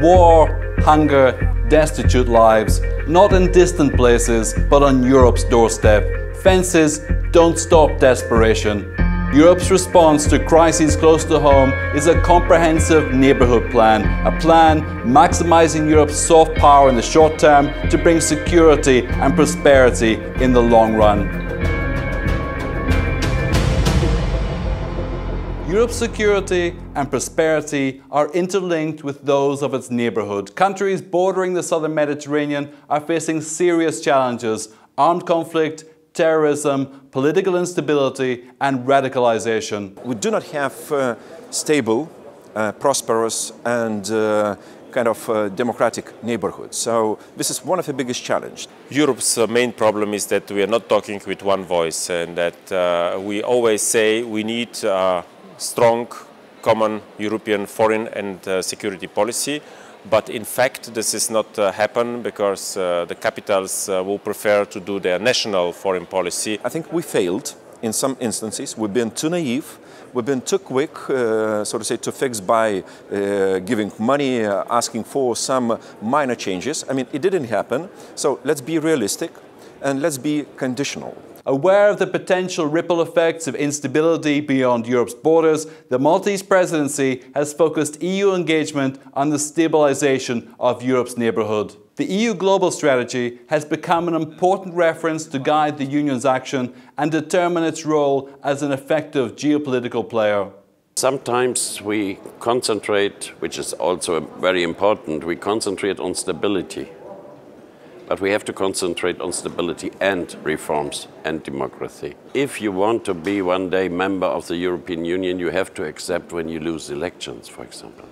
War, hunger, destitute lives, not in distant places, but on Europe's doorstep. Fences don't stop desperation. Europe's response to crises close to home is a comprehensive neighbourhood plan, a plan maximising Europe's soft power in the short term to bring security and prosperity in the long run. Europe's security and prosperity are interlinked with those of its neighbourhood. Countries bordering the southern Mediterranean are facing serious challenges: armed conflict, terrorism, political instability and radicalisation. We do not have stable, prosperous and democratic neighborhood. So this is one of the biggest challenges. Europe's main problem is that we are not talking with one voice, and that we always say we need a strong common European foreign and security policy. But in fact, this is not happen because the capitals will prefer to do their national foreign policy. I think we failed in some instances. We've been too naive. We've been too quick, so to say, to fix by giving money, asking for some minor changes. I mean, it didn't happen. So let's be realistic and let's be conditional. Aware of the potential ripple effects of instability beyond Europe's borders, the Maltese Presidency has focused EU engagement on the stabilisation of Europe's neighbourhood. The EU global strategy has become an important reference to guide the Union's action and determine its role as an effective geopolitical player. Sometimes we concentrate, which is also very important, we concentrate on stability. But we have to concentrate on stability and reforms and democracy. If you want to be one day member of the European Union, you have to accept when you lose elections, for example.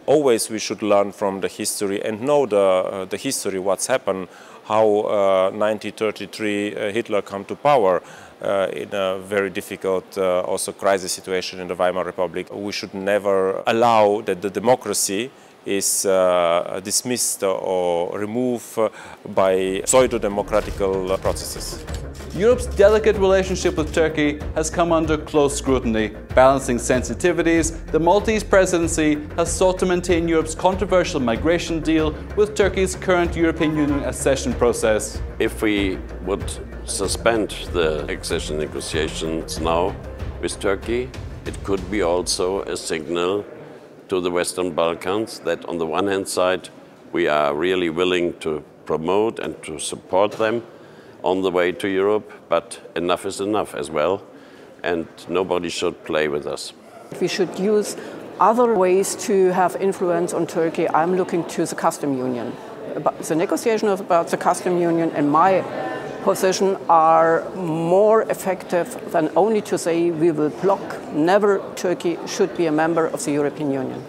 Always we should learn from the history and know the history, what's happened, how 1933 Hitler came to power in a very difficult also crisis situation in the Weimar Republic. We should never allow that the democracy is dismissed or removed by pseudo-democratical processes. Europe's delicate relationship with Turkey has come under close scrutiny. Balancing sensitivities, the Maltese Presidency has sought to maintain Europe's controversial migration deal with Turkey's current European Union accession process. If we would suspend the accession negotiations now with Turkey, it could be also a signal to the Western Balkans that on the one hand side we are really willing to promote and to support them on the way to Europe, but enough is enough as well, and nobody should play with us. We should use other ways to have influence on Turkey. I'm looking to the custom union. The negotiations about the custom union and my position are more effective than only to say we will block. Never Turkey should be a member of the European Union.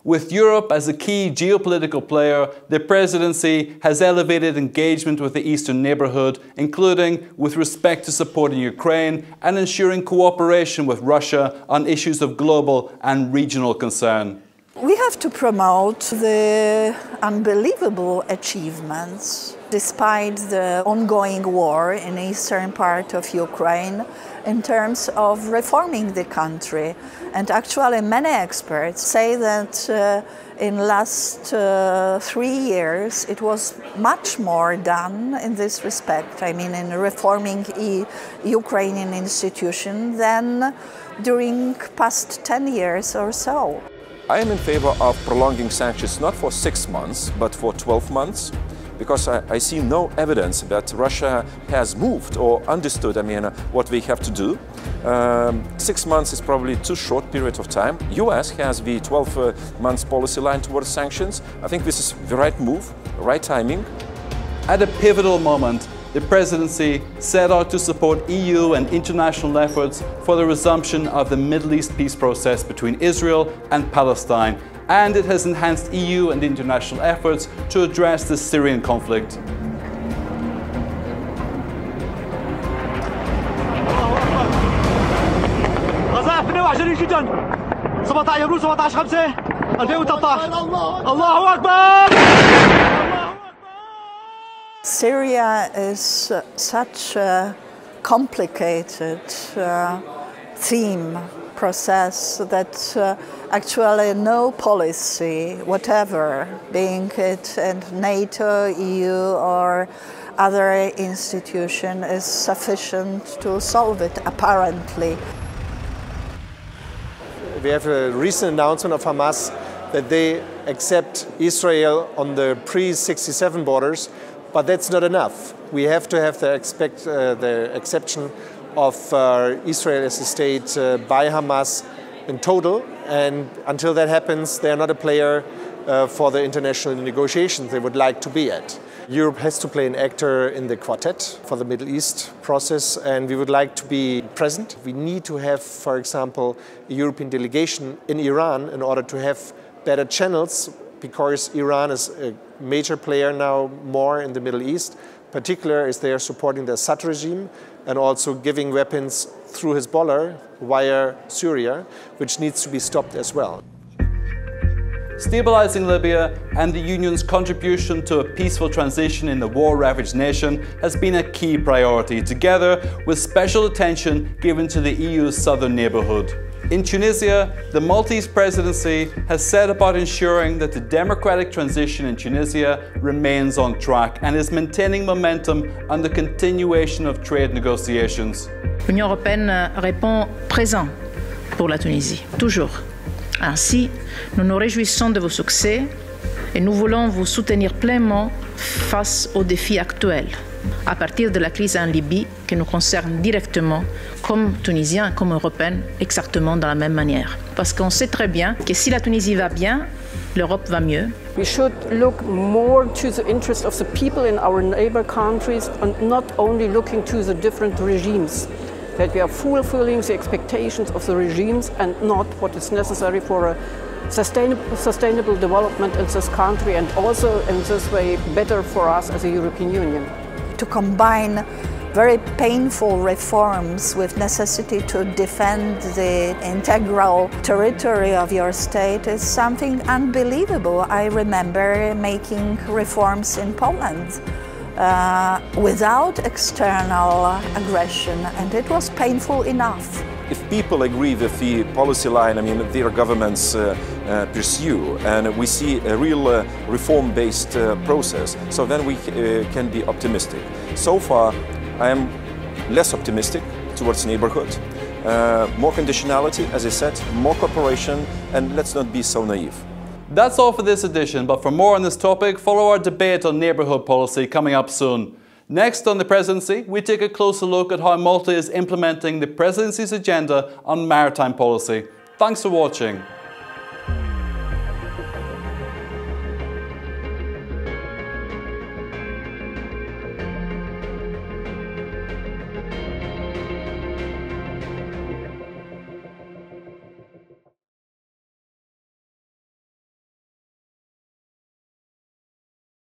With Europe as a key geopolitical player, the Presidency has elevated engagement with the Eastern neighbourhood, including with respect to supporting Ukraine and ensuring cooperation with Russia on issues of global and regional concern. We have to promote the unbelievable achievements despite the ongoing war in the eastern part of Ukraine in terms of reforming the country. And actually many experts say that in the last 3 years it was much more done in this respect, I mean in reforming Ukrainian institutions than during past 10 years or so. I am in favor of prolonging sanctions not for 6 months, but for 12 months, because I see no evidence that Russia has moved or understood, what we have to do. 6 months is probably too short period of time. US has the 12 months policy line towards sanctions. I think this is the right move, right timing. At a pivotal moment, the Presidency set out to support EU and international efforts for the resumption of the Middle East peace process between Israel and Palestine, and it has enhanced EU and international efforts to address the Syrian conflict. Syria is such a complicated theme, process that actually no policy, whatever, being it in NATO, EU or other institution, is sufficient to solve it, apparently. We have a recent announcement of Hamas that they accept Israel on the pre-67 borders, but that's not enough. We have to have the exception of Israel as a state by Hamas in total, and until that happens, they are not a player for the international negotiations they would like to be at. Europe has to play an actor in the quartet for the Middle East process, and we would like to be present. We need to have, for example, a European delegation in Iran in order to have better channels, because Iran is a major player now more in the Middle East, particularly as they are supporting the Assad regime and also giving weapons through Hezbollah via Syria, which needs to be stopped as well. Stabilising Libya and the Union's contribution to a peaceful transition in the war-ravaged nation has been a key priority, together with special attention given to the EU's southern neighbourhood. In Tunisia, the Maltese Presidency has set about ensuring that the democratic transition in Tunisia remains on track and is maintaining momentum on the continuation of trade negotiations. L'Union européenne répond présent pour la Tunisie, toujours. Ainsi, nous nous réjouissons de vos succès et nous voulons vous soutenir pleinement face aux défis actuels, à partir de la crise en Libye qui nous concerne directement, comme Tunisiens, comme Européens, exactement de la même manière. Parce qu'on sait très bien que si la Tunisie va bien, l'Europe va mieux. We should look more to the interest of the people in our neighbor countries and not only looking to the different regimes. That we are fulfilling the expectations of the regimes and not what is necessary for a sustainable development in this country, and also in this way better for us as a European Union. To combine very painful reforms with necessity to defend the integral territory of your state is something unbelievable. I remember making reforms in Poland without external aggression, and it was painful enough. If people agree with the policy line, their governments pursue, and we see a real reform-based process, so then we can be optimistic. So far, I am less optimistic towards neighborhood. More conditionality, as I said, more cooperation, and let's not be so naive. That's all for this edition, but for more on this topic, follow our debate on neighbourhood policy coming up soon. Next on the Presidency, we take a closer look at how Malta is implementing the Presidency's agenda on maritime policy. Thanks for watching.